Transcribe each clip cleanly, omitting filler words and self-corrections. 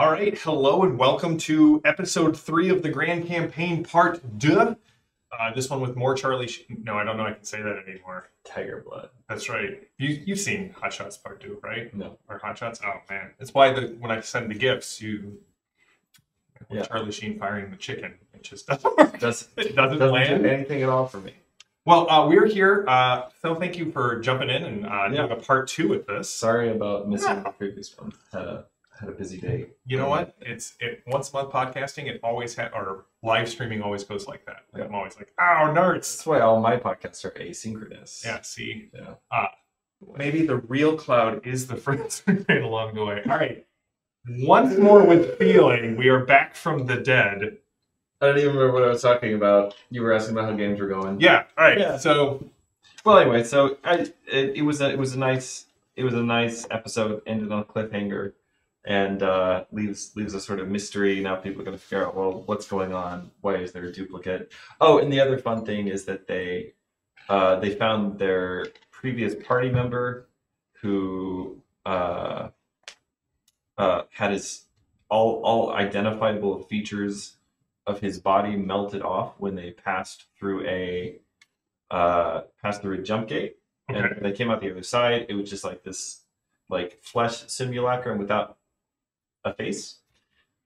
All right, hello and welcome to episode 3 of the Grand Campaign Part 2. This one with more Charlie No, I don't know I can say that anymore. Tiger Blood. That's right. You've seen Hot Shots Part 2, right? No. Or Hot Shots? Oh, man. It's why when I send the gifts, Charlie Sheen firing the chicken, it just doesn't work. It doesn't land. Do anything at all for me. Well, we're here. So thank you for jumping in and doing a Part 2 with this. Sorry about missing the previous one. Had a busy day. You know what? Once a month podcasting, it always or live streaming always goes like that. Like, I'm always like, oh, nerds. That's why all my podcasts are asynchronous. Yeah, see? Yeah. Maybe the real cloud is the friends we made along the way. All right. Once more with feeling, we are back from the dead. I don't even remember what I was talking about. You were asking about how games were going. Yeah. All right. Yeah. So, well, anyway, so it was a nice episode. Ended on a cliffhanger. And leaves a sort of mystery. Now people are going to figure out, well, what's going on? Why is there a duplicate? Oh, and the other fun thing is that they found their previous party member who had his all identifiable features of his body melted off when they passed through a jump gate. Okay. And when they came out the other side, it was just like this flesh simulacrum without a face.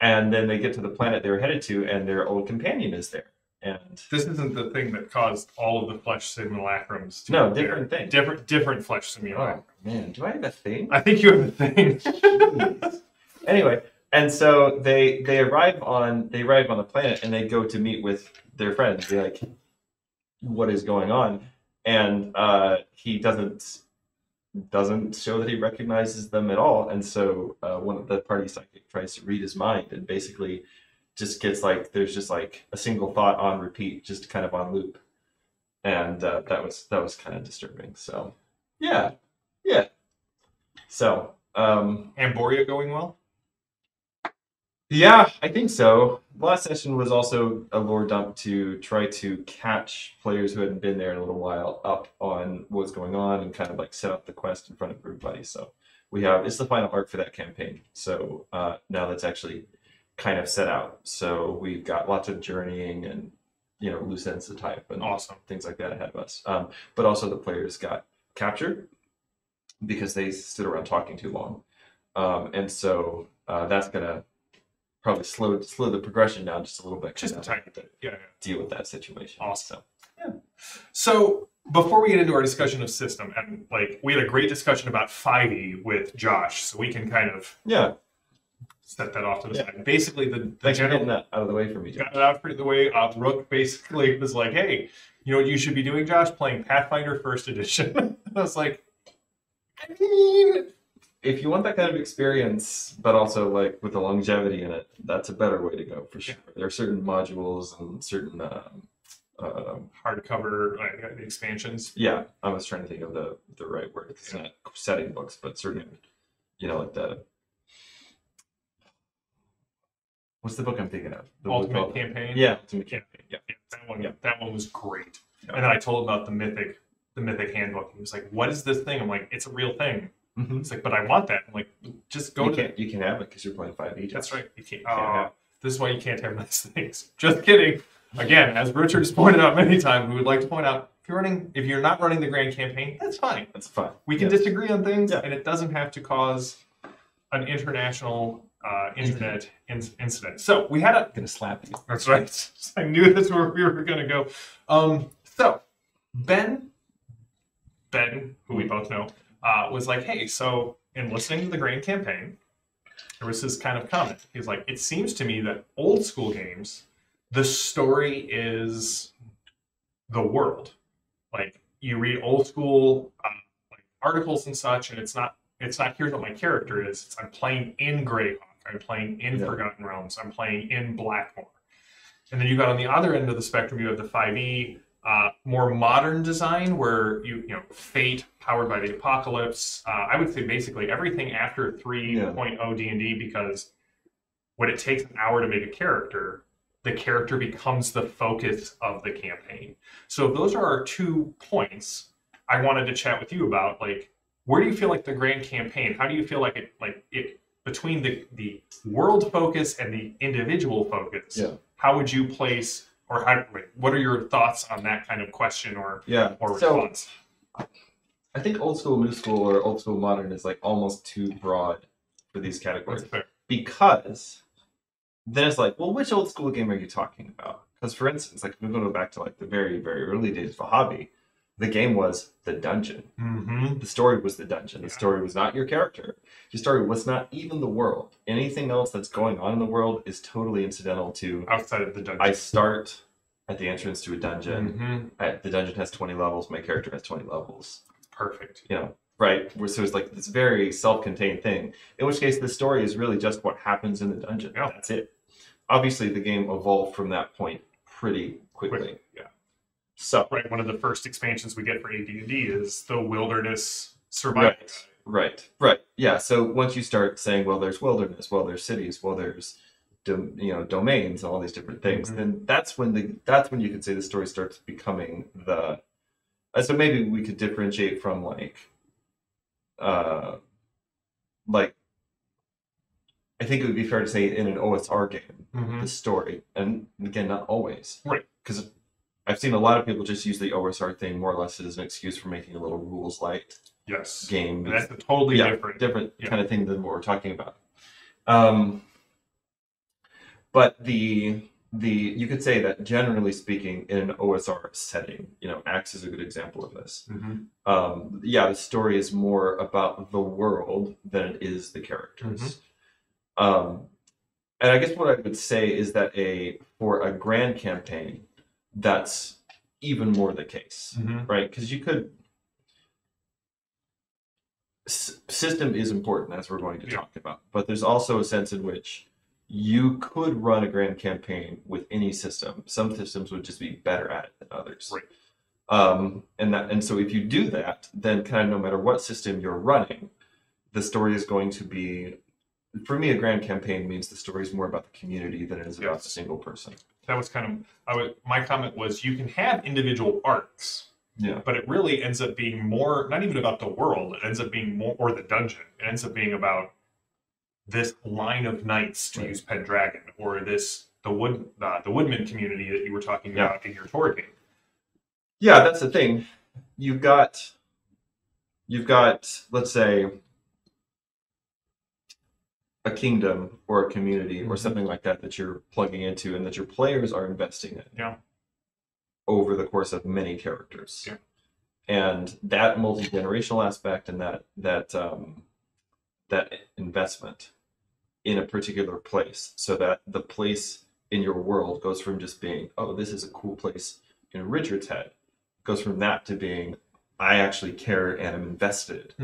And then they get to the planet they were headed to, and their old companion is there. And this isn't the thing that caused all of the flesh simulacrums to no, different thing. Different flesh simulacrum. Oh man, do I have a thing? I think you have a thing. Anyway, and so they arrive on the planet, and they go to meet with their friends. They're like, what is going on? And he doesn't show that he recognizes them at all, and so one of the party psychic tries to read his mind, and basically just gets there's just a single thought on repeat, just kind of on loop, and that was kind of disturbing. So yeah. So Amboria going well? Yeah, I think so. Last session was also a lore dump to try to catch players who hadn't been there in a little while up on what's going on and kind of set up the quest in front of everybody. So it's the final arc for that campaign. So now that's actually kind of set out. So we've got lots of journeying and loose ends to type and awesome things like that ahead of us. But also the players got captured because they stood around talking too long, and so that's gonna probably slow the progression down just a little bit. Just a tiny bit. Yeah. Deal with that situation. Awesome. Yeah. So before we get into our discussion of system, and we had a great discussion about 5e with Josh, so we can kind of set that off to the side. Basically, thanks for getting that out of the way for me, Josh. Got it out of the way. Rook basically was like, "Hey, you know what you should be doing, Josh? Playing Pathfinder First Edition." And I was like, I mean, if you want that kind of experience, but also with the longevity in it, that's a better way to go for sure. Yeah. There are certain modules and certain hardcover expansions. Yeah, I was trying to think of the right word. It's not setting books, but certain, what's the book I'm thinking of? The Ultimate Campaign. Yeah, Ultimate Campaign. Yeah, that one was great. Yeah. And then I told him about the Mythic Handbook. He was like, "What is this thing?" I'm like, "It's a real thing." Mm-hmm. It's like, but I want that. I'm like, just go You can have it because you're playing 5e. That's right. You can't. This is why you can't have nice things. Just kidding. Again, as Richard has pointed out many times, we would like to point out if you're not running the Grand Campaign, that's fine. That's fine. We can disagree on things, and it doesn't have to cause an international internet incident. So we had I'm gonna slap you. That's right. I knew that's where we were gonna go. So Ben, who we both know, was like, "Hey, so in listening to the Grand Campaign, there was this kind of comment. He's like, it seems to me that old school games, the story is the world. You read old school articles and such, and it's not here's what my character is. I'm playing in Greyhawk. I'm playing in Forgotten Realms. I'm playing in Blackmore. And then you got on the other end of the spectrum, you have the 5e, more modern design where you Fate powered by the Apocalypse. I would say basically everything after 3.0 D&D, because when it takes an hour to make a character, the character becomes the focus of the campaign. So those are our 2 points I wanted to chat with you about. Where do you feel like the Grand Campaign? How do you feel like it between the world focus and the individual focus, how would you place, or what are your thoughts on that kind of question or response? I think old school, new school, or old school, modern is like almost too broad for these categories. Because then it's like, well, which old school game are you talking about? Because for instance, like if we go back to like the very, very early days of the hobby, the game was the dungeon. Mm-hmm. The story was the dungeon. The story was not your character. The story was not even the world. Anything else that's going on in the world is totally incidental to outside of the dungeon. I start at the entrance to a dungeon. The dungeon has 20 levels. My character has 20 levels. Perfect. You know, right? So it's like this very self-contained thing. In which case, the story is really just what happens in the dungeon. Yeah. That's it. Obviously, the game evolved from that point pretty quickly. Yeah. So one of the first expansions we get for AD&D is the wilderness survival. Right. Yeah. So once you start saying, well, there's wilderness, well, there's cities, well, there's domains, all these different things, then that's when you could say the story starts becoming the. So maybe we could differentiate from like I think it would be fair to say in an OSR game, the story, and again, not always, right? Because I've seen a lot of people just use the OSR thing more or less as an excuse for making a little rules light game. And that's a totally different kind of thing than what we're talking about. But you could say that generally speaking, in an OSR setting, Axe is a good example of this. The story is more about the world than it is the characters. And I guess what I would say is that for a grand campaign, that's even more the case, right? Because you could. System is important, as we're going to talk about, but there's also a sense in which you could run a grand campaign with any system. Some systems would just be better at it than others. Right. And so if you do that, then kind of no matter what system you're running, the story is going to be. For me, a grand campaign means the story is more about the community than it is about the single person. That was my comment was you can have individual arcs, but it really ends up being more, not even about the world, it ends up being more, or the dungeon, it ends up being about this line of knights, to use Pendragon, or the woodman community that you were talking about in your tour game. Yeah, that's the thing. You've got, let's say, a kingdom or a community or something like that you're plugging into and that your players are investing in over the course of many characters. And that multi-generational aspect and that investment in a particular place, so that the place in your world goes from just being, oh, this is a cool place in Richard's head, goes from that to being, I actually care and am invested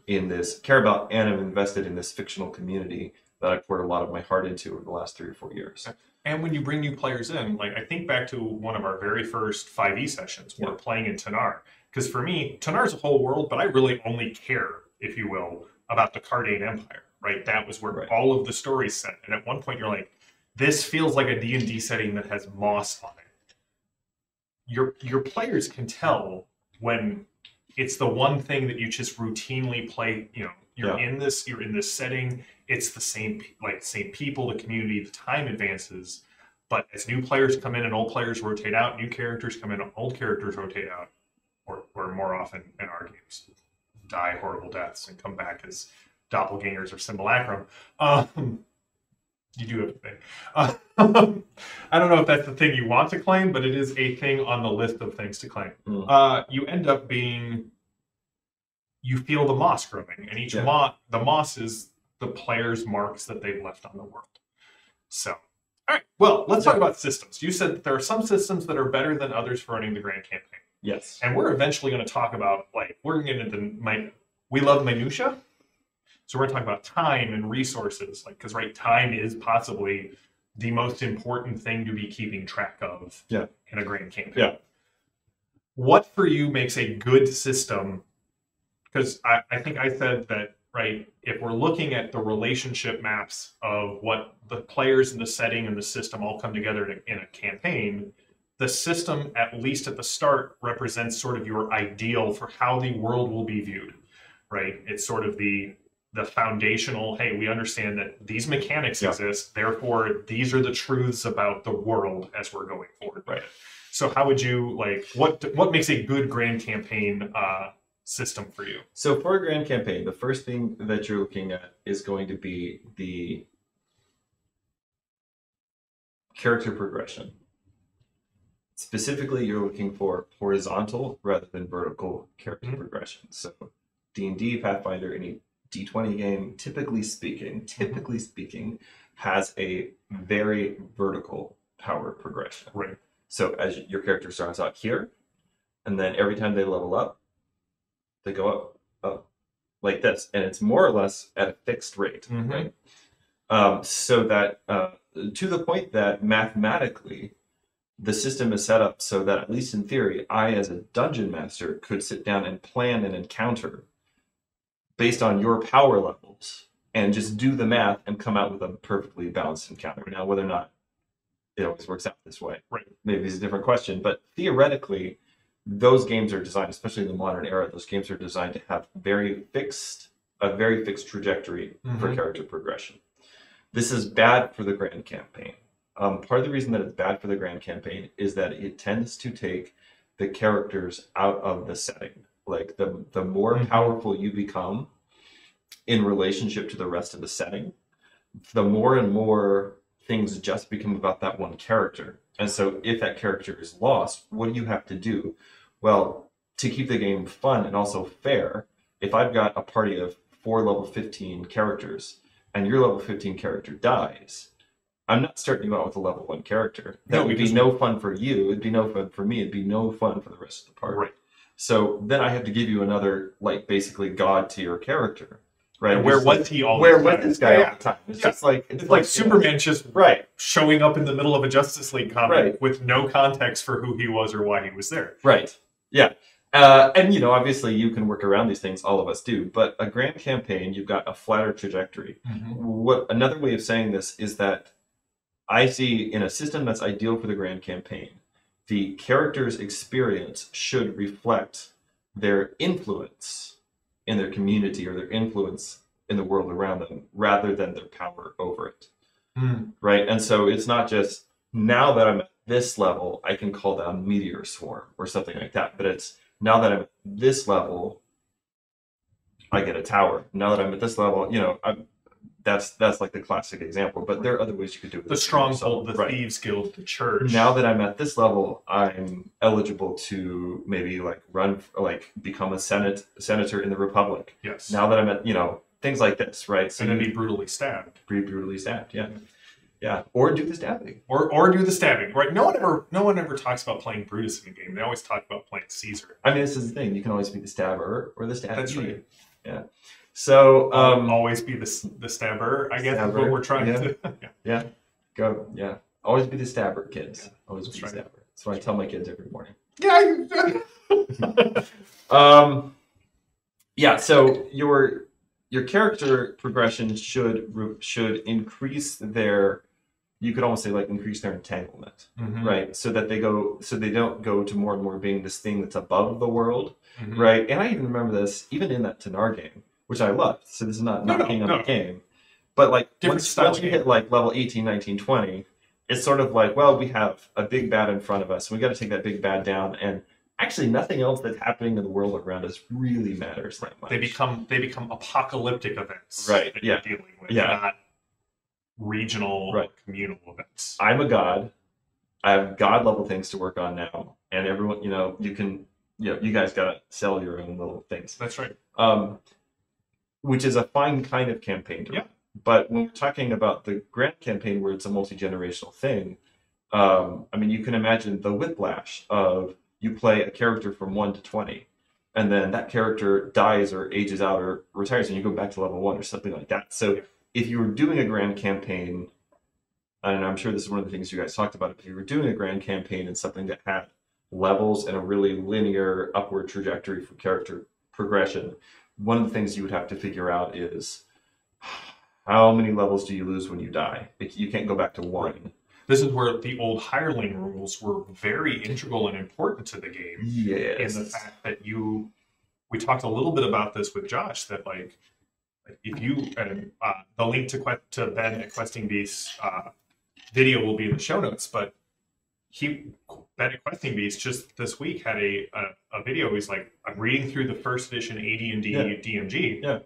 in this, and am invested in this fictional community that I poured a lot of my heart into over the last 3 or 4 years. And when you bring new players in, like I think back to one of our very first 5e sessions, we're playing in Tanar. Because for me, Tanar's a whole world, but I really only care, if you will, about the Cardane Empire, right? That was where all of the stories set. And at one point you're like, this feels like a D&D setting that has moss on it. Your players can tell when it's the one thing that you just routinely play, you're in this setting, it's the same people, the community, the time advances, but as new players come in and old players rotate out, new characters come in, old characters rotate out, or more often in our games, die horrible deaths and come back as doppelgangers or simulacrum. You do have a thing. I don't know if that's the thing you want to claim, but it is a thing on the list of things to claim. You end up being, you feel the moss growing, and each the moss is the player's marks that they've left on the world. So, all right. Well, let's talk about systems. You said that there are some systems that are better than others for running the grand campaign. Yes. And we're eventually going to talk about, we're going to get into we love minutia. So we're going to talk about time and resources, because time is possibly the most important thing to be keeping track of in a grand campaign. What for you makes a good system? Because I think I said that, if we're looking at the relationship maps of what the players and the setting and the system all come together in a campaign, the system, at least at the start, represents sort of your ideal for how the world will be viewed, right? It's sort of the the foundational, hey, we understand that these mechanics Yeah. exist, therefore these are the truths about the world as we're going forward. Right. So how would you like what makes a good grand campaign system for you? So for a grand campaign, the first thing that you're looking at is going to be the character progression. Specifically, you're looking for horizontal rather than vertical character progression. So D&D, Pathfinder, any D20 game, typically speaking, has a very vertical power progression. Right. So as your character starts out here, and then every time they level up, they go up, like this, and it's more or less at a fixed rate, right? So that to the point that mathematically, the system is set up so that, at least in theory, I, as a dungeon master, could sit down and plan an encounter based on your power levels and just do the math and come out with a perfectly balanced encounter. Now, whether or not it always works out this way, right, maybe it's a different question, but theoretically, those games are designed, especially in the modern era, those games are designed to have a very fixed trajectory for character progression. This is bad for the grand campaign. Part of the reason that it's bad for the grand campaign is that it tends to take the characters out of the setting. Like the more powerful you become in relationship to the rest of the setting, the more and more things just become about that one character. And so if that character is lost, what do you have to do? Well, to keep the game fun and also fair, if I've got a party of 4 level 15 characters and your level 15 character dies, I'm not starting you out with a level 1 character. That would be no fun for you. It'd be no fun for me. It'd be no fun for the rest of the party. Right. So then I have to give you another, like, basically god tier character. Right. And where was he all Where the was time? this guy all the time? It's just like it's like Superman just showing up in the middle of a Justice League comic with no context for who he was or why he was there. Right. Yeah. And, you know, obviously you can work around these things. All of us do. But a grand campaign, you've got a flatter trajectory. What another way of saying this is that I see in a system that's ideal for the grand campaign, the character's experience should reflect their influence in their community or their influence in the world around them rather than their power over it. Right? And so it's not just, now that I'm at this level, I can call down Meteor Swarm or something like that. But it's, now that I'm at this level, I get a tower. Now that I'm at this level, you know, that's like the classic example. But there are other ways you could do it. The Stronghold, the Thieves Guild, the Church. Now that I'm at this level, I'm eligible to maybe become a senator in the Republic. Yes. Now that I'm at, you know, things like this, right? So and then be brutally stabbed. Be brutally stabbed, yeah. Yeah, or do the stabbing, or do the stabbing, right? No one ever talks about playing Brutus in a game. They always talk about playing Caesar. I mean, this is the thing. You can always be the stabber or the stabby. That's right. Yeah. So always be the stabber. I guess is what we're trying to. Yeah. Go. Yeah. Always be the stabber, kids. Yeah. Always be the stabber. That's what I tell my kids every morning. Yeah. Yeah. So your character progression should increase their, you could almost say, like, increase their entanglement, right? So that they don't go to more and more being this thing that's above the world, right? And I even remember this even in that Tanar game, which I loved. So this is not knocking on the game, but like once you hit like level 18, 19, 20, it's sort of like, well, we have a big bad in front of us, and we got to take that big bad down, and actually nothing else that's happening in the world around us really matters that much. They become apocalyptic events, right? That you're dealing with, not regional or communal events. I'm a god. I have god level things to work on now, and everyone, you know, you guys gotta sell your own little things. That's right. Which is a fine kind of campaign to run. But when we're talking about the grand campaign where it's a multi-generational thing, I mean, you can imagine the whiplash of you play a character from 1 to 20, and then that character dies or ages out or retires, and you go back to level 1 or something like that. So if you were doing a grand campaign, and I'm sure this is one of the things you guys talked about, if you were doing a grand campaign and something that had levels and a really linear upward trajectory for character progression, one of the things you would have to figure out is how many levels do you lose when you die? You can't go back to 1. This is where the old hireling rules were very integral and important to the game. Yes. In the fact that we talked a little bit about this with Josh, that like Like if you and the link to Ben at Questing Beasts video will be in the show notes, but Ben at Questing Beasts just this week had a video. He's like, I'm reading through the first edition AD&D DMG. Yeah.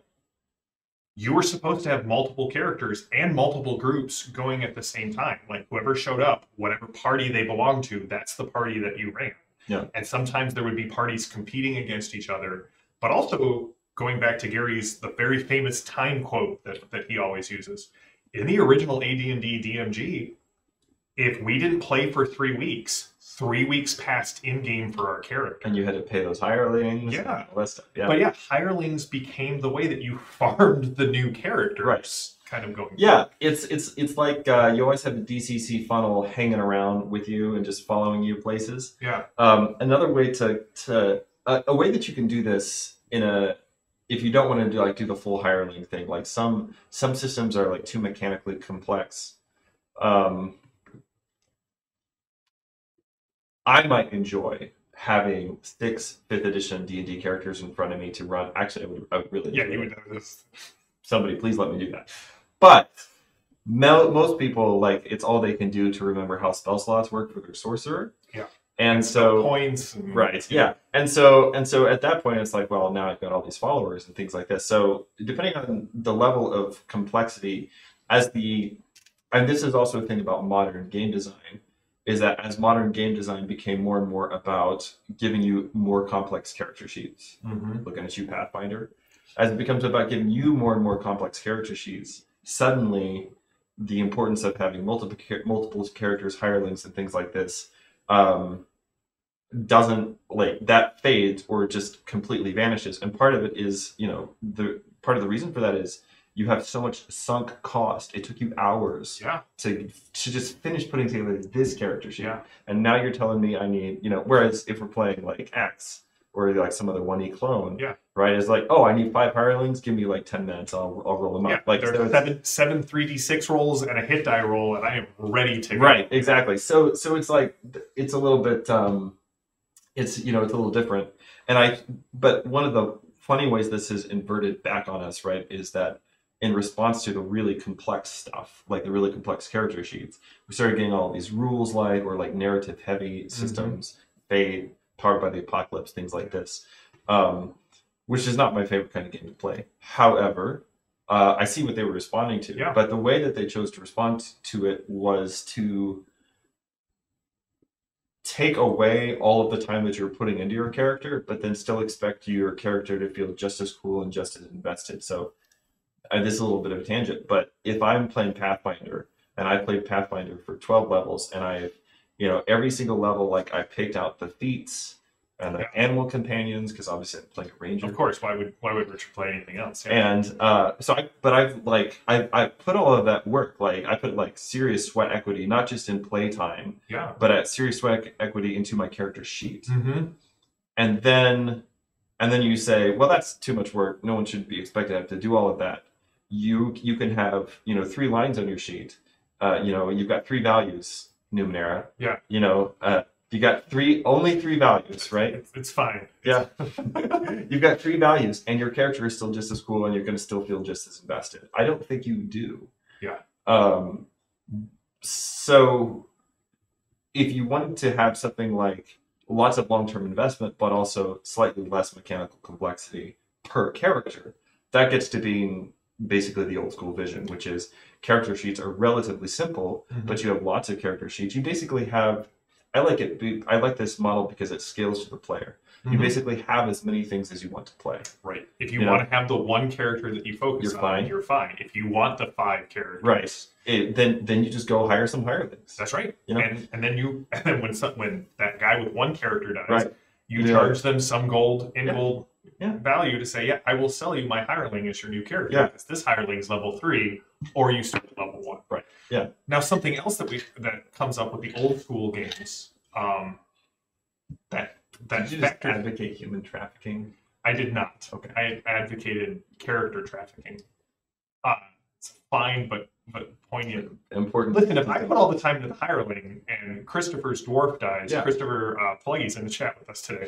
You were supposed to have multiple characters and multiple groups going at the same time. Like whoever showed up, whatever party they belonged to, that's the party that you ran. Yeah. And sometimes there would be parties competing against each other, but also going back to Gary's, the very famous time quote that he always uses. In the original AD&D DMG, if we didn't play for 3 weeks, 3 weeks passed in-game for our character. And you had to pay those hirelings. Yeah. And all that stuff. Yeah. But yeah, hirelings became the way that you farmed the new characters. Right. Kind of going. Yeah, it's like you always have a DCC funnel hanging around with you and just following you places. Yeah. Another way a way that you can do this if you don't want to do the full hireling thing, like some systems are like too mechanically complex. I might enjoy having 6 5th edition D&D characters in front of me to run. Actually, I would really. Yeah, you would know this. Somebody, please let me do that. But most people, like, it's all they can do to remember how spell slots work for their sorcerer. Yeah. And so points. Right. Yeah. And so at that point, it's like, well, now I've got all these followers and things like this. So depending on the level of complexity, and this is also a thing about modern game design, is that as modern game design became more and more about giving you more complex character sheets, looking at you, Pathfinder, as it becomes about giving you more and more complex character sheets, suddenly the importance of having multiple characters, hirelings, and things like this doesn't, like, that fades or just completely vanishes. And part of it is, part of the reason for that is you have so much sunk cost. It took you hours to just finish putting together this character sheet. Yeah. And now you're telling me I need, whereas if we're playing like X or like some other 1E clone, right, it's like, oh, I need 5 hirelings, give me like 10 minutes, I'll roll them up. Like, there are seven 3d6 rolls and a hit die roll, and I am ready to go. Right, exactly. So it's like, it's a little bit, it's a little different. But one of the funny ways this is inverted back on us, right, is that in response to the really complex stuff, like the really complex character sheets, we started getting all these rules or like narrative heavy systems, Fate, Powered by the Apocalypse, things like this, which is not my favorite kind of game to play. However, I see what they were responding to, but the way that they chose to respond to it was to take away all of the time that you're putting into your character, but then still expect your character to feel just as cool and just as invested. So this is a little bit of a tangent, but if I'm playing Pathfinder and I played Pathfinder for 12 levels and I've, every single level, like, I picked out the feats and the animal companions, because obviously I'm playing a ranger. Of course, why would Richard play anything else? Yeah. And I've put all of that work, like I put like serious sweat equity, not just in playtime, but at serious sweat equity into my character sheet. And then you say, well, that's too much work. No one should be expected to have to do all of that. You can have 3 lines on your sheet. You've got 3 values, Numenera. Yeah. You got only 3 values, right? It's fine. Yeah. You've got 3 values, and your character is still just as cool, and you're going to still feel just as invested. I don't think you do. Yeah. So if you wanted to have something like lots of long-term investment, but also slightly less mechanical complexity per character, that gets to being basically the old school vision, which is character sheets are relatively simple, but you have lots of character sheets. You basically have, I like this model because it scales to the player. You basically have as many things as you want to play. Right. If you want to have the one character that you focus on, you're fine. If you want the 5 characters, right, then you just go hire some hirelings. That's right. And then when that guy with 1 character dies, you charge them some gold value to say, I will sell you my hireling as your new character. Because this hireling is level 3, or you start at level 1. Right. Yeah. Now, something else that comes up with the old school games, did you just advocate human trafficking? I did not. Okay. I advocated character trafficking. It's fine, but poignant. Important. Listen, if I put all the time into the hireling and Christopher's dwarf dies, Christopher Pluggy's in the chat with us today.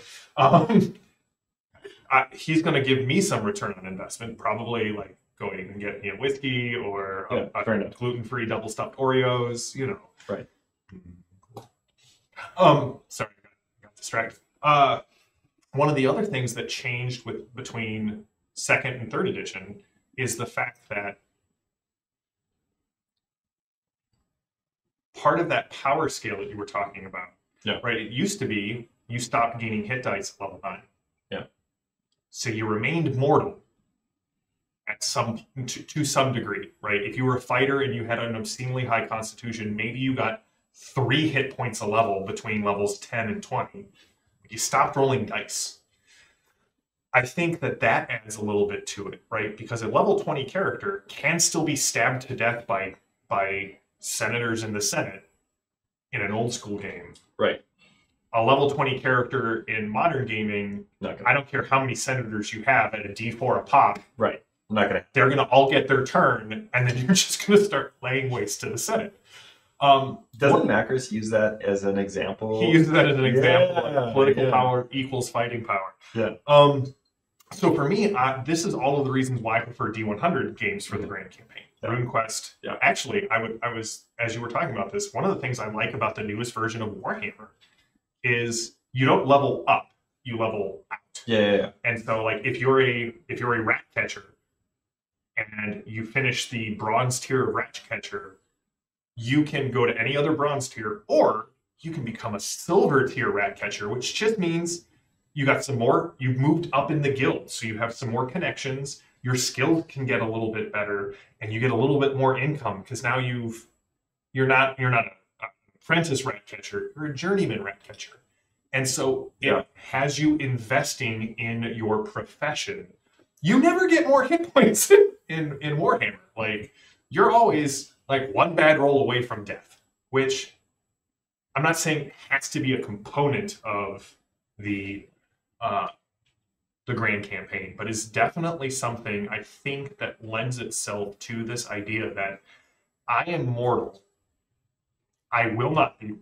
He's going to give me some return on investment, probably like going and get me a whiskey or Yeah, fair enough. gluten-free double stuffed Oreos, you know. Right. Sorry, I got distracted. One of the other things that changed between second and third edition is the fact that part of that power scale that you were talking about, right? It used to be you stopped gaining hit dice at level 9. Yeah. So you remained mortal at to some degree, right? If you were a fighter and you had an obscenely high constitution, maybe you got 3 hit points a level between levels 10 and 20. You stopped rolling dice. I think that adds a little bit to it, right? Because a level 20 character can still be stabbed to death by senators in the Senate in an old school game. Right. A level 20 character in modern gaming, I don't care how many senators you have at a D4 a pop. Right. I'm not gonna. They're gonna all get their turn, and then you're just gonna start laying waste to the Senate. Doesn't Macros use that as an example? He uses that as an example. Like political power equals fighting power. Yeah. So for me, this is all of the reasons why I prefer D100 games for the Grand Campaign. RuneQuest. Yeah. Actually, I was, as you were talking about this, one of the things I like about the newest version of Warhammer is you don't level up, you level out. Yeah. And so, like, if you're a rat catcher and you finish the bronze tier of rat catcher, you can go to any other bronze tier, or you can become a silver tier rat catcher, which just means you got some more, you've moved up in the guild, so you have some more connections, your skill can get a little bit better, and you get a little bit more income, because now you're not an apprentice rat catcher, you're a journeyman rat catcher. And so it has you investing in your profession. You never get more hit points in Warhammer. Like, you're always like one bad roll away from death, which I'm not saying has to be a component of the Grand Campaign, but is definitely something I think that lends itself to this idea that I am mortal. I will not be,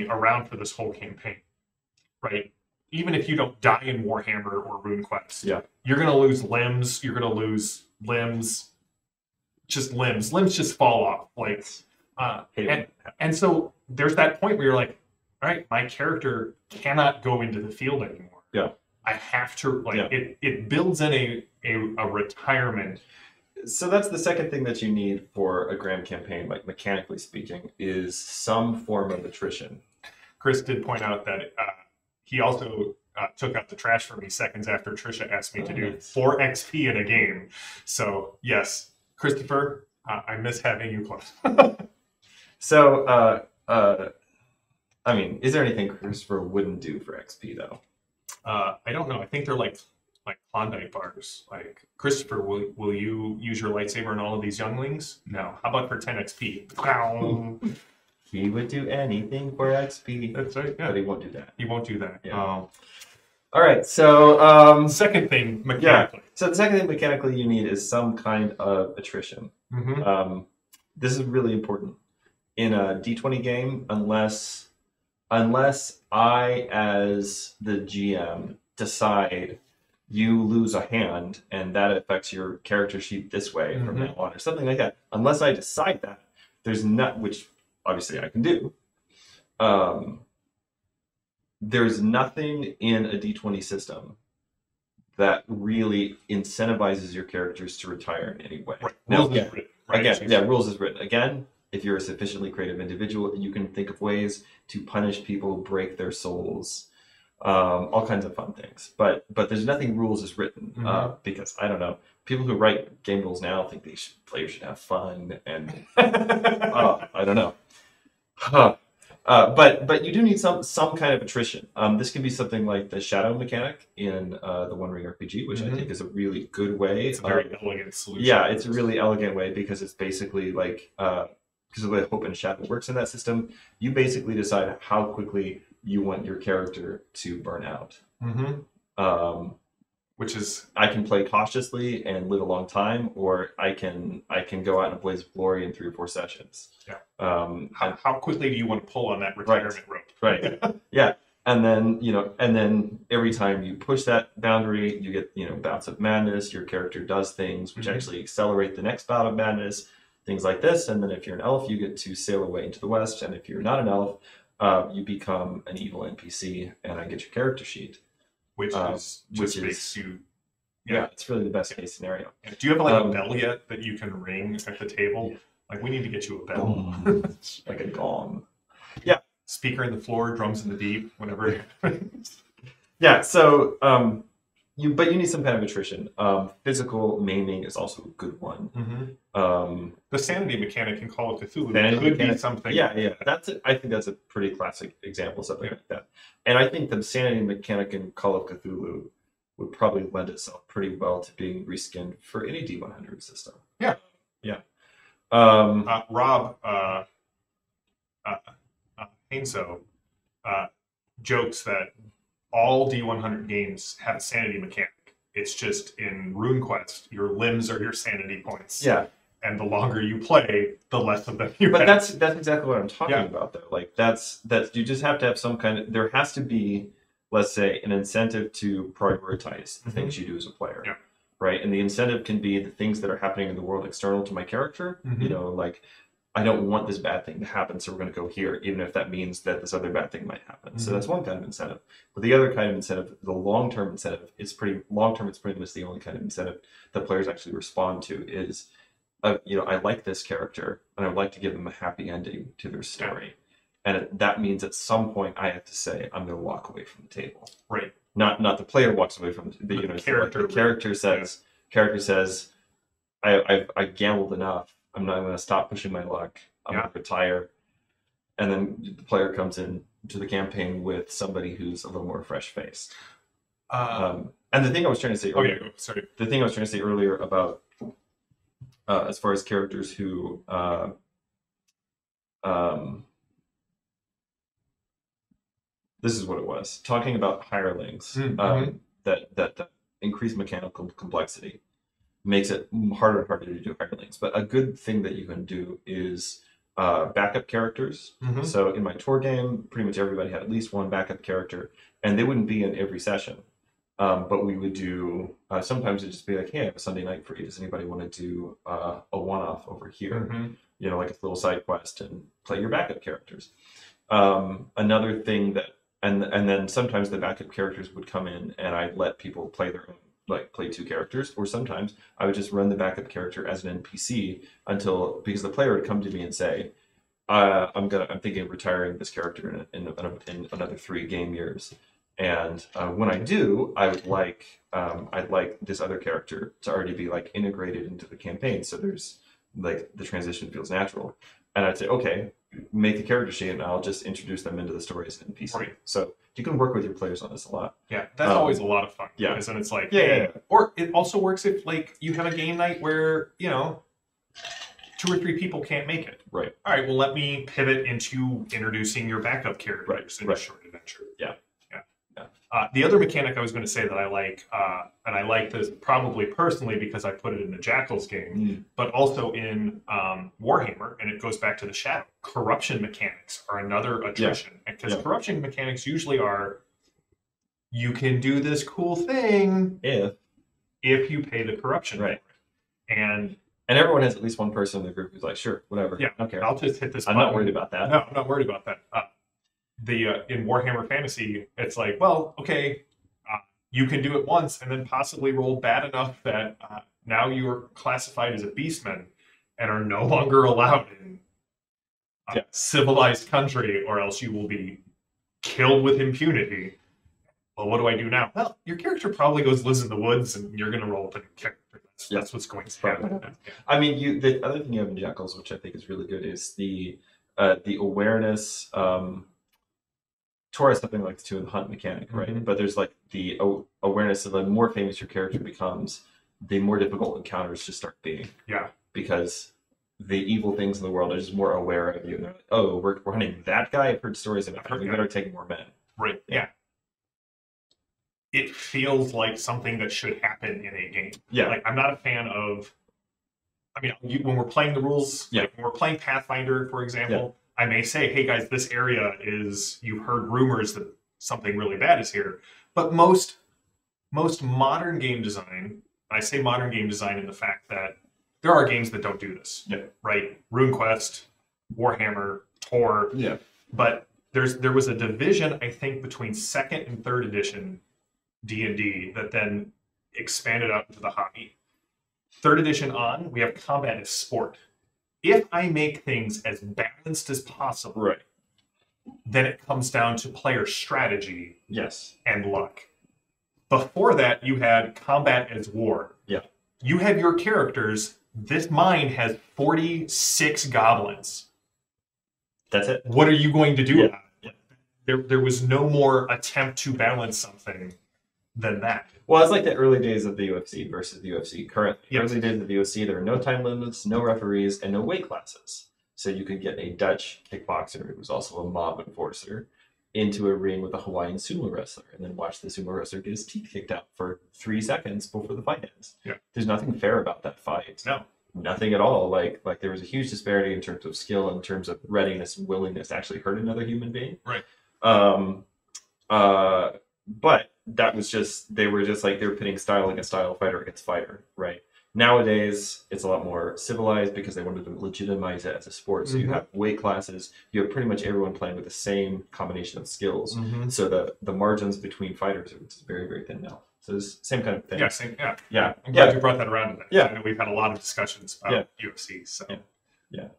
around for this whole campaign, right? Even if you don't die in Warhammer or RuneQuest, you're going to lose limbs. You're going to lose limbs. Just limbs. Limbs just fall off. Like, and so there's that point where you're like, all right, my character cannot go into the field anymore. Yeah. I have to, it builds in a retirement. So that's the second thing that you need for a Grand Campaign, like mechanically speaking, is some form of attrition. Chris did point out that he also took out the trash for me seconds after Trisha asked me to do 4 XP in a game. So, yes, Christopher, I miss having you close. So, I mean, is there anything Christopher wouldn't do for XP, though? I don't know. I think they're like Klondike bars. Like, Christopher, will you use your lightsaber on all of these younglings? No. How about for 10 XP? He would do anything for XP. That's right. Yeah. But he won't do that. He won't do that. Yeah. All right. So, second thing mechanically. Yeah. So the second thing mechanically you need is some kind of attrition. Mm-hmm. This is really important in a D20 game, unless I, as the GM, decide you lose a hand and that affects your character sheet this way from now on, or something like that. Unless I decide that, there's not, which obviously I can do. There's nothing in a D20 system that really incentivizes your characters to retire in any way. Right. Now, Rules is written, right? Rules is written. Again, if you're a sufficiently creative individual, you can think of ways to punish people, break their souls, all kinds of fun things. But there's nothing rules is written because I don't know. People who write game rules now think players should have fun, and I don't know. But you do need some kind of attrition. This can be something like the shadow mechanic in the One Ring RPG, which I think is a really good way. It's a very elegant solution. Yeah, it's a really elegant way because it's basically like because of the way hope and shadow works in that system, you basically decide how quickly you want your character to burn out. Which is, I can play cautiously and live a long time, or I can go out in a blaze of glory in 3 or 4 sessions. Yeah. How quickly do you want to pull on that retirement rope? Right. Yeah. And then, and then every time you push that boundary, you get, bouts of madness. Your character does things which actually accelerate the next bout of madness, things like this. And then if you're an elf, you get to sail away into the west. And if you're not an elf, you become an evil NPC, and I get your character sheet. Which makes you... Yeah, it's really the best case scenario. Do you have like a bell yet that you can ring at the table? Yeah. Like, we need to get you a bell. Like a gong. Yeah. Speaker in the floor, drums in the deep, whenever. Yeah, so you need some kind of attrition. Physical maiming is also a good one. Mm-hmm. The sanity mechanic in Call of Cthulhu could be something. Yeah. I think that's a pretty classic example of something like that. And I think the sanity mechanic in Call of Cthulhu would probably lend itself pretty well to being reskinned for any D100 system. Yeah. Rob Hainso jokes that all D100 games have a sanity mechanic. It's just in RuneQuest, your limbs are your sanity points. Yeah. And the longer you play, the less of them you have. But that's exactly what I'm talking about, though. Like, that's you just have to have some kind of... There has to be, let's say, an incentive to prioritize the things you do as a player. Yeah. Right? And the incentive can be the things that are happening in the world external to my character. Like, I don't want this bad thing to happen, so we're going to go here, even if that means that this other bad thing might happen. So that's one kind of incentive. But the other kind of incentive, the long-term incentive, it's pretty much the only kind of incentive that players actually respond to is, I like this character, and I'd like to give them a happy ending to their story. And that means at some point I have to say, I'm going to walk away from the table. Right. Not the player walks away from the character. The character says, I gambled enough. I'm not going to stop pushing my luck. I'm going to retire. And then the player comes in to the campaign with somebody who's a little more fresh-faced. And the thing I was trying to say earlier, the thing I was trying to say earlier about as far as characters who this is what it was, talking about hirelings that increase mechanical complexity makes it harder and harder to do hirelings. But a good thing that you can do is backup characters. So in my tour game, pretty much everybody had at least one backup character, and they wouldn't be in every session. But we would do, sometimes it'd just be like, hey, I have a Sunday night for you. Does anybody want to do a one-off over here? Like a little side quest, and play your backup characters. Another thing that, and then sometimes the backup characters would come in and I'd let people play their own, like play two characters, or sometimes I would just run the backup character as an NPC because the player would come to me and say, I'm thinking of retiring this character in another 3 game years. And when I do, I'd like this other character to already be like integrated into the campaign, so there's like the transition feels natural. And I'd say, okay, make the character sheet, and I'll just introduce them into the story as an NPC. Right. So you can work with your players on this a lot. Yeah, that's always a lot of fun. Yeah, because then it's like, Or it also works if like you have a game night where 2 or 3 people can't make it. Right. All right. Well, let me pivot into introducing your backup characters in a short adventure. Yeah. The other mechanic I was going to say that I like, and I like this probably personally because I put it in the Jackals game, but also in Warhammer, and it goes back to the Shadow. Corruption mechanics are another attrition. Because corruption mechanics usually are, you can do this cool thing if you pay the corruption. Right. And everyone has at least one person in the group who's like, sure, whatever. Yeah, I don't care. I'll just hit this I'm button. not worried about that. No, I'm not worried about that. In Warhammer Fantasy, it's like, well, okay, you can do it once and then possibly roll bad enough that now you are classified as a beastman and are no longer allowed in a civilized country, or else you will be killed with impunity. Well, what do I do now? Well, your character probably lives in the woods, and you're going to roll up a new character. That's what's going to happen. I mean, the other thing you have in Jackals, which I think is really good, is the awareness. Tor has something like the 2 in the hunt mechanic, right? But there's like the awareness of the more famous your character becomes, the more difficult encounters just start being. Yeah. Because the evil things in the world are just more aware of you. They're like, oh, we're hunting that guy. I've heard stories about him. We better take more men. Right. Yeah. It feels like something that should happen in a game. Yeah. Like, I'm not a fan of, when we're playing the rules, like when we're playing Pathfinder, for example, I may say, hey guys, this area is, you've heard rumors that something really bad is here. But most modern game design, I say modern game design in the fact that there are games that don't do this. Yeah. Right? RuneQuest, Warhammer, Tor. Yeah. But there was a division, I think, between second and third edition D&D that then expanded out into the hobby. Third edition on, we have combat as sport. If I make things as balanced as possible, Right. then it comes down to player strategy Yes. and luck. Before that, you had combat as war. Yeah. You have your characters. This mine has 46 goblins. That's it. What are you going to do Yeah. about it? There was no more attempt to balance something than that. Well, it's like the early days of the UFC versus the UFC currently. Yes. Early days of the UFC, there were no time limits, no referees, and no weight classes. So you could get a Dutch kickboxer who was also a mob enforcer into a ring with a Hawaiian sumo wrestler and then watch the sumo wrestler get his teeth kicked out for 3 seconds before the fight ends. Yeah. There's nothing fair about that fight. No. Nothing at all. Like there was a huge disparity in terms of skill, in terms of readiness and willingness to actually hurt another human being. Right. But that was just, they were pitting style against style, fighter against fighter, right? Nowadays, it's a lot more civilized because they wanted to legitimize it as a sport. So you have weight classes, you have pretty much everyone playing with the same combination of skills. So the margins between fighters are just very, very thin now. So it's the same kind of thing. Yeah, same, yeah. Yeah. I'm glad you brought that around today. Yeah. I know we've had a lot of discussions about UFC. So Yeah.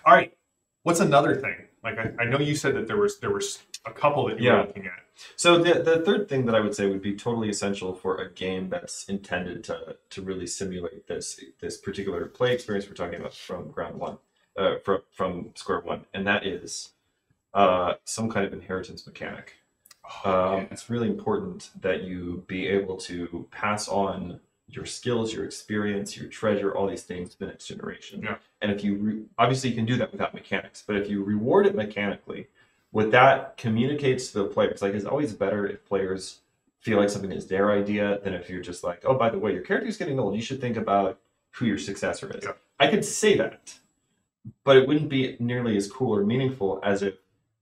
All right. What's another thing? Like I know you said that there was a couple that you were looking at. So the third thing that I would say would be totally essential for a game that's intended to really simulate this particular play experience we're talking about from ground one, from square one, and that is some kind of inheritance mechanic. It's really important that you be able to pass on your skills, your experience, your treasure, all these things to the next generation. Yeah. And if you obviously you can do that without mechanics, but if you reward it mechanically, what that communicates to the players, like, it's always better if players feel like something is their idea than if you're just like, oh, by the way, your character's getting old, you should think about who your successor is. Yeah. I could say that, but it wouldn't be nearly as cool or meaningful as if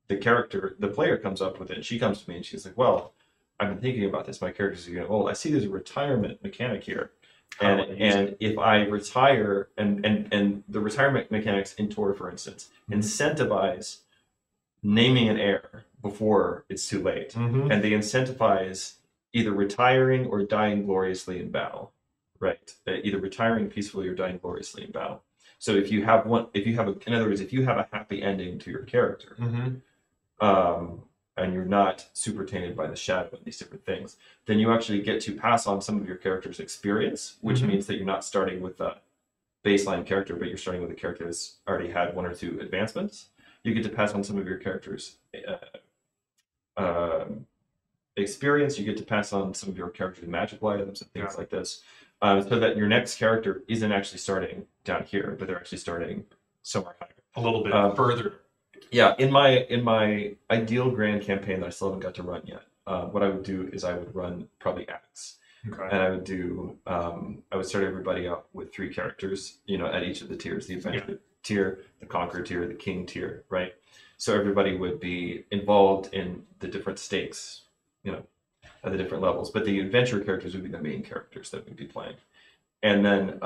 the player comes up with it, and she comes to me and she's like, well, I've been thinking about this, my character's getting old, I see there's a retirement mechanic here. And if I retire, and the retirement mechanics in Tor, for instance, incentivize naming an heir before it's too late. And they incentivize either retiring or dying gloriously in battle, right? Either retiring peacefully or dying gloriously in battle. So if you have in other words, if you have a happy ending to your character, and you're not super tainted by the shadow and these different things, then you actually get to pass on some of your character's experience, which means that you're not starting with a baseline character, but you're starting with a character that's already had 1 or 2 advancements. You get to pass on some of your character's experience. You get to pass on some of your character's magical items and things like this, so that your next character isn't actually starting down here, but they're actually starting somewhere higher, a little bit further. Yeah, in my ideal grand campaign that I still haven't got to run yet, what I would do is I would run probably acts. Okay. And I would do I would start everybody out with 3 characters, at each of the tiers: the adventure tier, the conqueror tier, the king tier, right? So everybody would be involved in the different stakes, at the different levels. But the adventure characters would be the main characters that we'd be playing. And then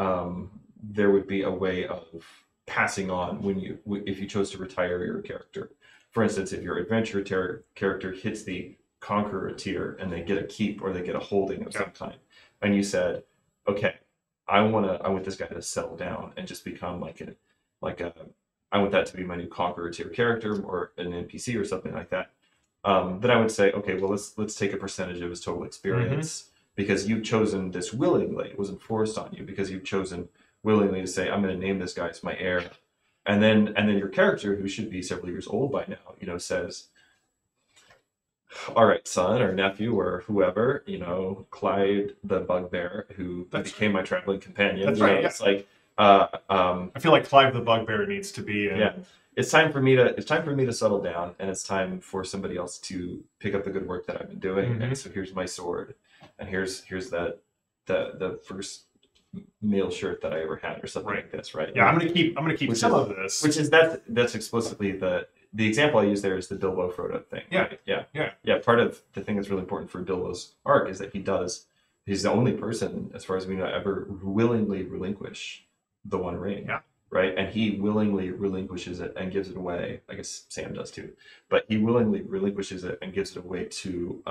there would be a way of passing on if you chose to retire your character. For instance, if your adventure character hits the conqueror tier and they get a keep or they get a holding of some kind, and you said, okay, I want this guy to settle down and just become I want that to be my new conqueror tier character or an NPC or something like that. Then I would say, okay, well, let's take a percentage of his total experience, because you've chosen this willingly. It wasn't forced on you, because you've chosen willingly to say, I'm going to name this guy as my heir. And then your character, who should be several years old by now, says, all right, son or nephew or whoever, Clyde the Bugbear, who became my traveling companion. That's right. It's like, I feel like Clive the Bugbear needs to be it's time for me to settle down, and it's time for somebody else to pick up the good work that I've been doing. And so here's my sword, and here's the first male shirt that I ever had, or something like this, right? Yeah, I'm gonna keep some of this. Which is that's explicitly the example I use there is the Bilbo Frodo thing. Yeah. Right? Yeah. Yeah. Yeah. Part of the thing that's really important for Bilbo's arc is that he's the only person, as far as we know, ever willingly relinquish the One Ring. Yeah. Right. And he willingly relinquishes it and gives it away. I guess Sam does too, but he willingly relinquishes it and gives it away to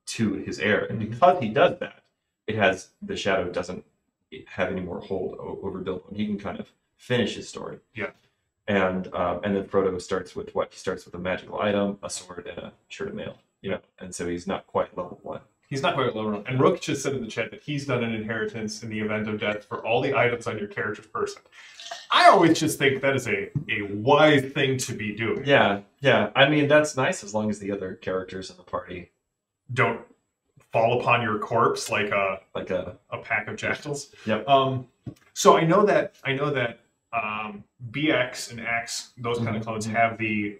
his heir. And because he does that, the shadow doesn't have any more hold over Bilbo, and he can kind of finish his story. Yeah. And then Frodo starts with what? He starts with a magical item, a sword, and a shirt of mail. And so he's not quite level 1. He's not quite at level 1. And Rook just said in the chat that he's done an inheritance in the event of death for all the items on your character's person. I always just think that is a wise thing to be doing. Yeah. I mean, that's nice as long as the other characters in the party don't fall upon your corpse like a pack of jackals. Yep. So I know that BX and X, those kind of clones, have the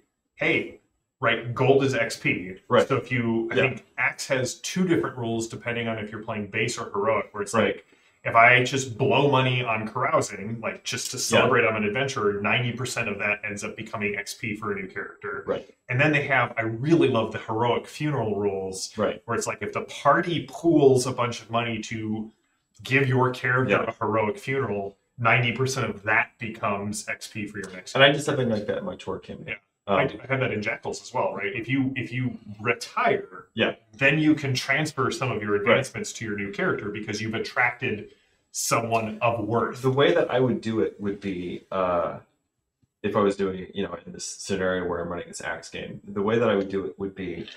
gold is XP. Right. So I think X has 2 different rules depending on if you're playing base or heroic, where it's like, if I just blow money on carousing, like just to celebrate I'm an adventurer, 90% of that ends up becoming XP for a new character. Right. And then I really love the heroic funeral rules, right, where it's like if the party pools a bunch of money to give your character a heroic funeral, 90% of that becomes XP for your next. And I did something like that in my tour campaign. Yeah. I have that in Jackals as well, right? If you retire, then you can transfer some of your advancements to your new character because you've attracted someone of worth. The way that I would do it would be, if I was doing, in this scenario where I'm running this Axe game, the way that I would do it would be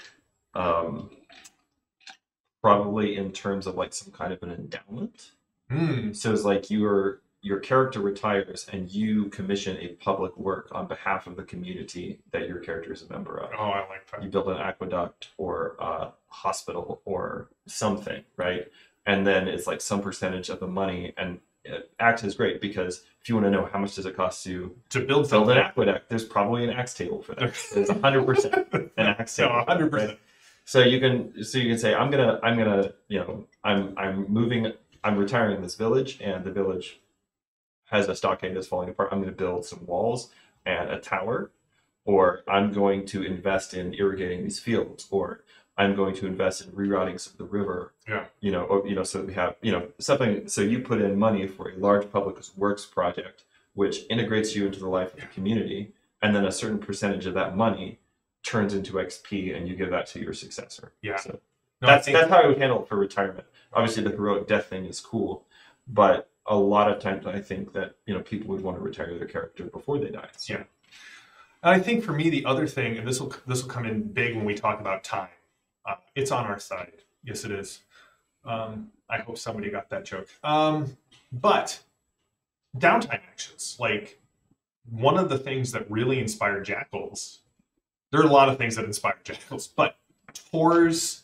probably in terms of like some kind of an endowment. So it's like your character retires and you commission a public work on behalf of the community that your character is a member of. Oh, I like that. You build an aqueduct or a hospital or something, right? And then it's like some percentage of the money. And Axe is great because if you want to know how much does it cost to build an aqueduct, there's probably an Axe table for that. There's 100% an Axe table. No, 100%. Right? So you can say I'm retiring this village, and the village has a stockade that's falling apart. I'm going to build some walls and a tower, or I'm going to invest in irrigating these fields, or I'm going to invest in rerouting some of the river. Yeah. So that we have, something. So you put in money for a large public works project, which integrates you into the life of the community, and then a certain percentage of that money turns into XP, and you give that to your successor. Yeah. So that's how I would handle it for retirement. Obviously, the heroic death thing is cool, but a lot of times I think that people would want to retire their character before they die. So. Yeah. And I think for me the other thing, and this will come in big when we talk about time. It's on our side. Yes, it is. I hope somebody got that joke. But downtime actions, like one of the things that really inspired Jackals. There are a lot of things that inspired Jackals, but tours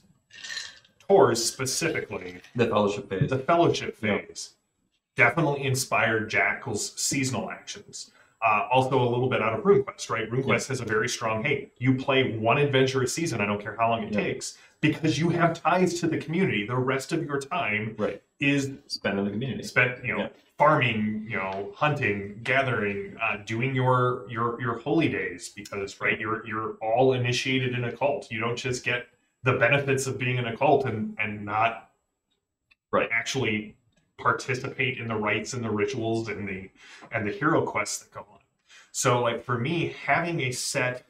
specifically, the fellowship phase, definitely inspired Jackal's seasonal actions. Also a little bit out of RuneQuest, right? RuneQuest has a very strong, you play one adventure a season, I don't care how long it takes, because you have ties to the community. The rest of your time is spent in the community. Farming, hunting, gathering, doing your holy days, because you're all initiated in a cult. You don't just get the benefits of being in a cult and not actually participate in the rites and the rituals and the hero quests that go on. So like for me, having a set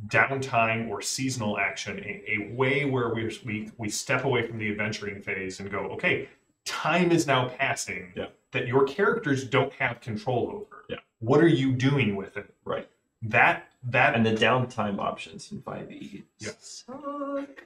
downtime or seasonal action, a way where we step away from the adventuring phase and go, okay, time is now passing that your characters don't have control over. What are you doing with it? Right. That and the downtime options in 5e suck.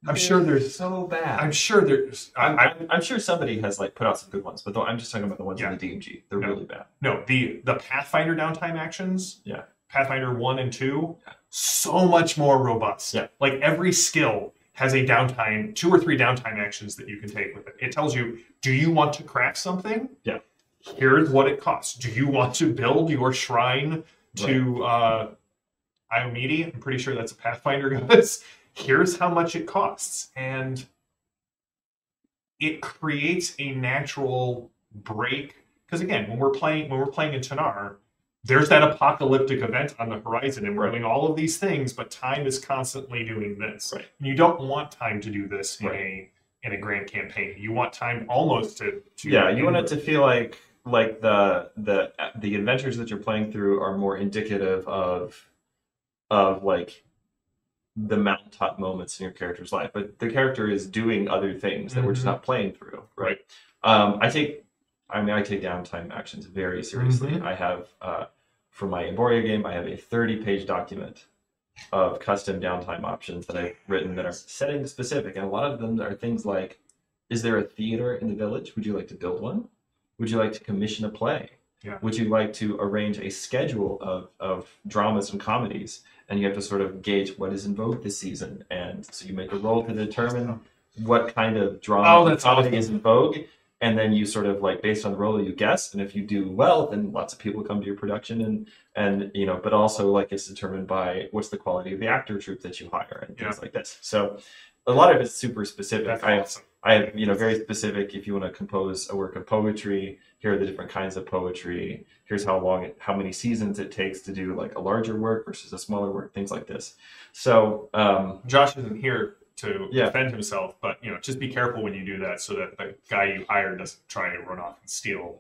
I'm sure there's so bad. I'm sure there's. I'm sure somebody has put out some good ones, but I'm just talking about the ones in the DMG. They're really bad. No, the Pathfinder downtime actions. Yeah. Pathfinder 1 and 2, so much more robust. Yeah. Like every skill has a downtime, 2 or 3 downtime actions that you can take with it. It tells you, do you want to craft something? Yeah. Here's what it costs. Do you want to build your shrine to Iomidi? I'm pretty sure that's a Pathfinder goddess. Here's how much it costs. And it creates a natural break. Because again, when we're playing in Tanar, there's that apocalyptic event on the horizon, and we're doing all of these things, but time is constantly doing this. Right. You don't want time to do this in a grand campaign. You want time almost to yeah, you want it to feel like the adventures that you're playing through are more indicative of like the mountaintop moments in your character's life, but the character is doing other things that we're just not playing through, right? I take downtime actions very seriously. I have for my Emboria game, I have a 30-page document of custom downtime options that I've written that are setting specific, and a lot of them are things like, is there a theater in the village? Would you like to build one? Would you like to commission a play? Yeah. Would you like to arrange a schedule of dramas and comedies? And you have to sort of gauge what is in vogue this season. And so you make a roll to determine what kind of drama and comedy is in vogue. And then you sort of like, based on the roll, you guess. And if you do well, then lots of people come to your production. And you know, but also like it's determined by what's the quality of the actor troupe that you hire and things like this. So a lot of it's super specific. That's I have, you know, very specific. If you want to compose a work of poetry, here are the different kinds of poetry. Here's how many seasons it takes to do like a larger work versus a smaller work, things like this. So Josh isn't here to defend himself, but you know, just be careful when you do that, so that the guy you hire doesn't try to run off and steal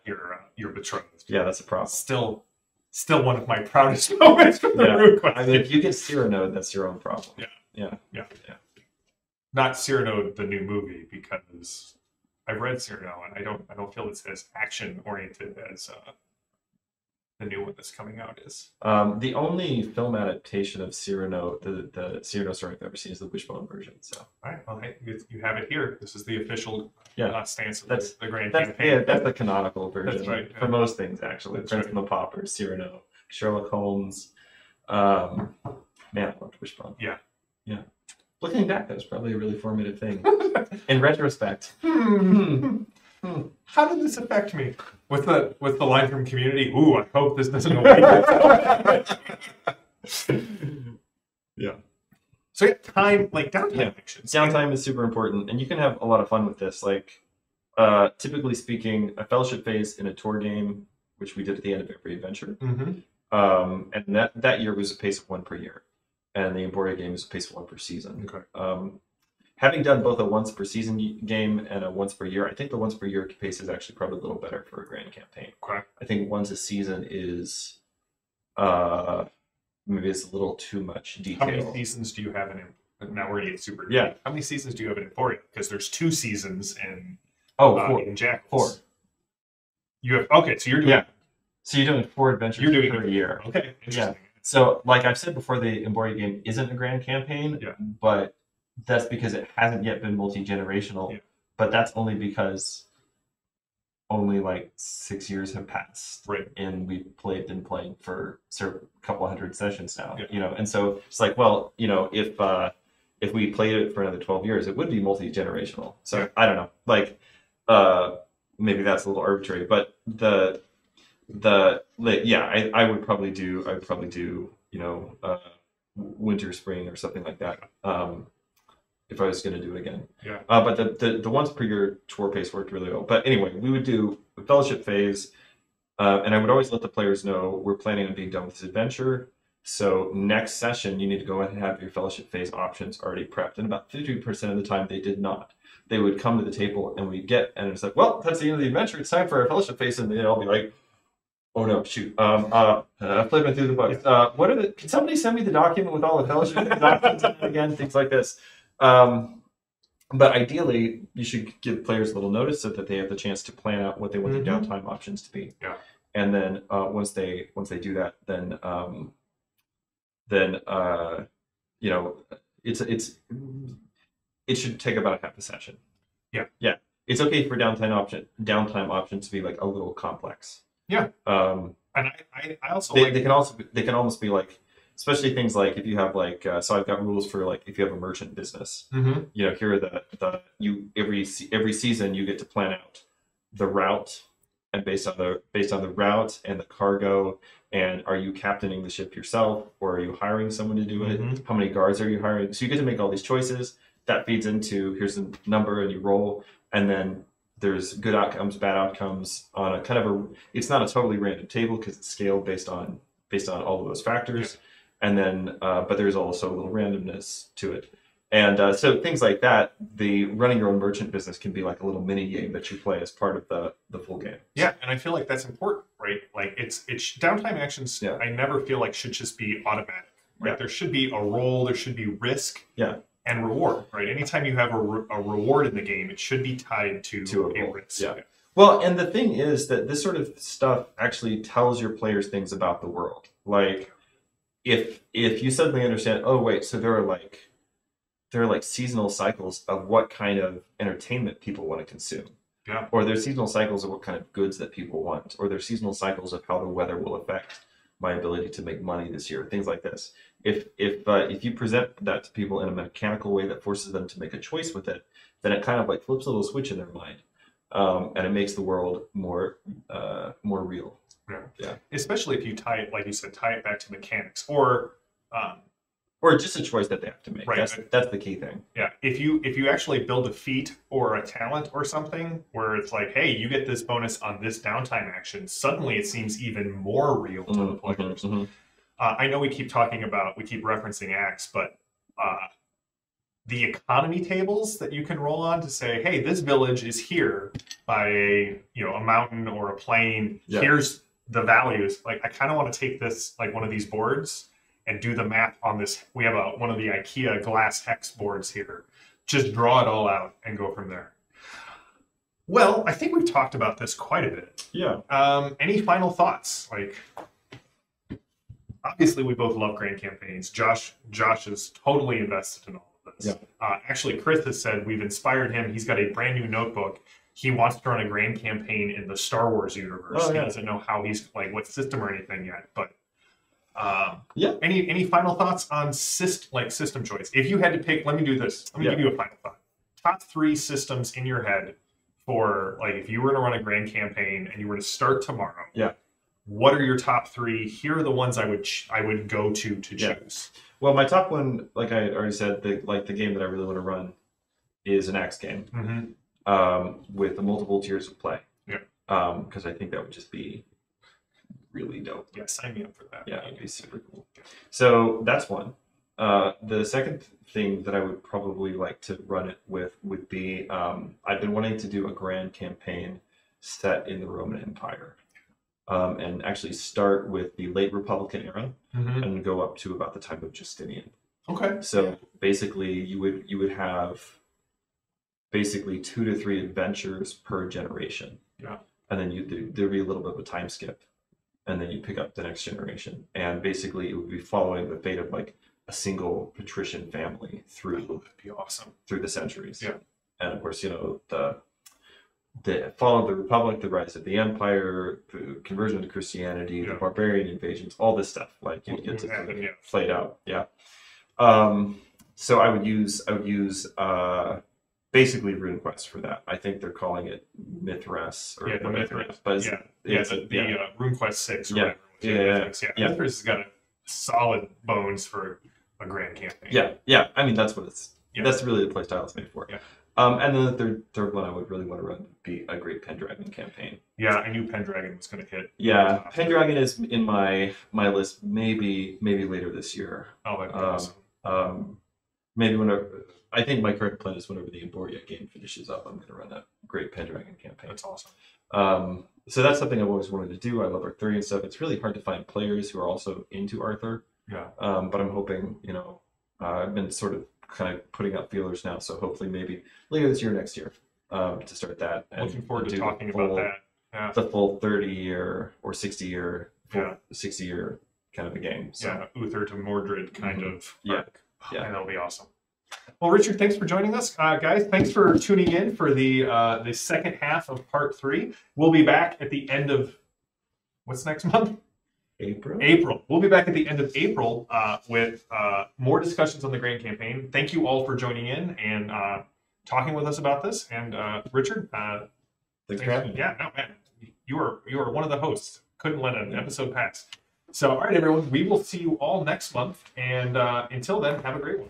your betrothed. Yeah, that's a problem. Still one of my proudest moments from the Root Quest. I mean, if you get Cyrano, that's your own problem. Yeah. Not Cyrano, the new movie, because I've read Cyrano and I don't feel it's as action oriented as the new one that's coming out is. The only film adaptation of Cyrano, the Cyrano story I've ever seen, is the Wishbone version. So, all right, well, hey, you have it here. This is the official stance of the Grand Campaign. Yeah, that's the canonical version. That's right. For most things, actually. Prince and the Pauper, Cyrano, Sherlock Holmes. Man, I loved Wishbone. Yeah. Looking back, that was probably a really formative thing. In retrospect. How did this affect me? With the line from Community, ooh, I hope this doesn't awaken. Yeah. So time, like downtime actions. Downtime is super important, and you can have a lot of fun with this. Like, typically speaking, a fellowship phase in a tour game, which we did at the end of every adventure, and that year was a pace of 1 per year. And the Emboria game is a pace of 1 per season. Okay. Having done both a once per season game and a once per year, I think the once per year pace is actually probably a little better for a grand campaign. Okay. I think once a season is maybe it's a little too much detail. How many seasons do you have in? Now we're gonna get super. Yeah. How many seasons do you have in Emboria? Because there's 2 seasons in. 4. In Jackals. 4. You have so you're doing. Yeah. So you're doing 4 adventures per year. Okay. Interesting. Yeah. So, like I've said before, the Emboria game isn't a grand campaign, but that's because it hasn't yet been multi-generational. Yeah. But that's only because only like 6 years have passed, and we've been playing for a couple hundred sessions now. You know, and so it's like, well, you know, if we played it for another 12 years, it would be multi-generational. So I don't know, like maybe that's a little arbitrary, but I would probably do you know winter, spring, or something like that if I was going to do it again. But the once per year tour pace worked really well. But anyway, we would do the fellowship phase, and I would always let the players know we're planning on being done with this adventure. So next session, you need to go ahead and have your fellowship phase options already prepped. And about 50% of the time, they did not. They would come to the table, and it's like, well, that's the end of the adventure. It's time for our fellowship phase, and they'd all be like, oh no, shoot. I've flipped through the books. Can somebody send me the document with all the fellowship documents in it again? Things like this. But ideally, you should give players a little notice so that they have the chance to plan out what they want the downtime options to be. Yeah. And then once they do that, then you know, it should take about half a session. Yeah. It's okay for downtime options to be like a little complex. Yeah. And I also they can almost be like, especially things like if you have like so I've got rules for like if you have a merchant business. You know, here are every season you get to plan out the route, and based on the route and the cargo, and are you captaining the ship yourself or are you hiring someone to do it? How many guards are you hiring? So you get to make all these choices. That feeds into here's the number and you roll, and then there's good outcomes, bad outcomes on a kind of a. It's not a totally random table because it's scaled based on all of those factors, and then but there's also a little randomness to it. And so things like that, the running your own merchant business can be like a little mini game that you play as part of the full game. Yeah, and I feel like that's important, right? Like it's downtime actions. Yeah. I never feel like should just be automatic. Right? Yeah. There should be a role. There should be risk. Yeah. And reward. Right. Anytime you have a reward in the game, it should be tied to a risk. Yeah. Well, and the thing is that this sort of stuff actually tells your players things about the world. Like if you suddenly understand, oh wait, so there are like seasonal cycles of what kind of entertainment people want to consume. Yeah. Or there's seasonal cycles of what kind of goods that people want. Or there's seasonal cycles of how the weather will affect my ability to make money this year. Things like this. If you present that to people in a mechanical way that forces them to make a choice with it, then it kind of like flips a little switch in their mind, and it makes the world more real. Yeah. Especially if you tie it, like you said, tie it back to mechanics or just a choice that they have to make. Right. That's the key thing. Yeah. If you actually build a feat or a talent or something where it's like, hey, you get this bonus on this downtime action, suddenly it seems even more real to the players. I know we keep referencing acts, but the economy tables that you can roll on to say, hey, this village is here by a mountain or a plain. Yeah. Here's the values. Like I kind of want to take this, like one of these boards, and do the math on this. We have one of the IKEA glass hex boards here. Just draw it all out and go from there. Well, I think we've talked about this quite a bit. Yeah. Any final thoughts? Like, obviously, we both love grand campaigns. Josh is totally invested in all of this. Yeah. Actually, Chris has said we've inspired him. He's got a brand new notebook. He wants to run a grand campaign in the Star Wars universe. Oh, yeah. He doesn't know how what system or anything yet, but yeah. Any final thoughts on system choice? If you had to pick, let me do this. Let me give you a final thought. Top 3 systems in your head for like if you were to run a grand campaign and you were to start tomorrow. Yeah. What are your top 3? Here are the ones I would go to choose. Well, my top one, like I already said, the game that I really want to run is an axe game with the multiple tiers of play. Yeah. Because I think that would just be really dope. Yeah, sign me up for that. Yeah, it'd be super cool. So that's one. The second thing that I would probably like to run it with would be I've been wanting to do a grand campaign set in the Roman Empire, and actually start with the late Republican era and go up to about the time of Justinian. Okay. So basically, you would have basically 2 to 3 adventures per generation. Yeah. And then there'd be a little bit of a time skip. And then you pick up the next generation, and basically it would be following the fate of like a single patrician family through that'd be awesome through the centuries. Yeah, and of course the fall of the Republic, the rise of the Empire, the conversion to Christianity, the barbarian invasions, all this stuff. Like you get to play it out. Yeah. So I would use basically RuneQuest for that. I think they're calling it Mithras or the Mithras. But the RuneQuest 6 or yeah. whatever. Yeah. Mithras has got a solid bones for a grand campaign. Yeah. I mean that's what it's that's really the play style it's made for. Yeah. And then the third one I would really want to run would be a great Pendragon campaign. Yeah, I knew Pendragon was going to hit. Yeah, Pendragon is in my list maybe later this year. Oh, that'd be awesome. Maybe whenever. I think my current plan is whenever the Emboria game finishes up, I'm going to run that great Pendragon campaign. That's awesome. So that's something I've always wanted to do. I love Arthurian stuff. It's really hard to find players who are also into Arthur. Yeah. But I'm hoping, I've been sort of kind of putting out feelers now. So hopefully maybe later this year, next year, to start that. And looking forward to talking about that. Yeah. The full 30-year or 60-year, 60-year kind of a game. So. Yeah, Uther to Mordred kind of arc. Yeah. And that'll be awesome. Well, Richard, thanks for joining us. Guys, thanks for tuning in for the second half of part 3. We'll be back at the end of, what's next month? April. We'll be back at the end of April with more discussions on the Grand Campaign. Thank you all for joining in and talking with us about this. And Richard, thanks for having me. Yeah, no, man, you are one of the hosts. Couldn't let an episode pass. So, all right, everyone, we will see you all next month. And until then, have a great one.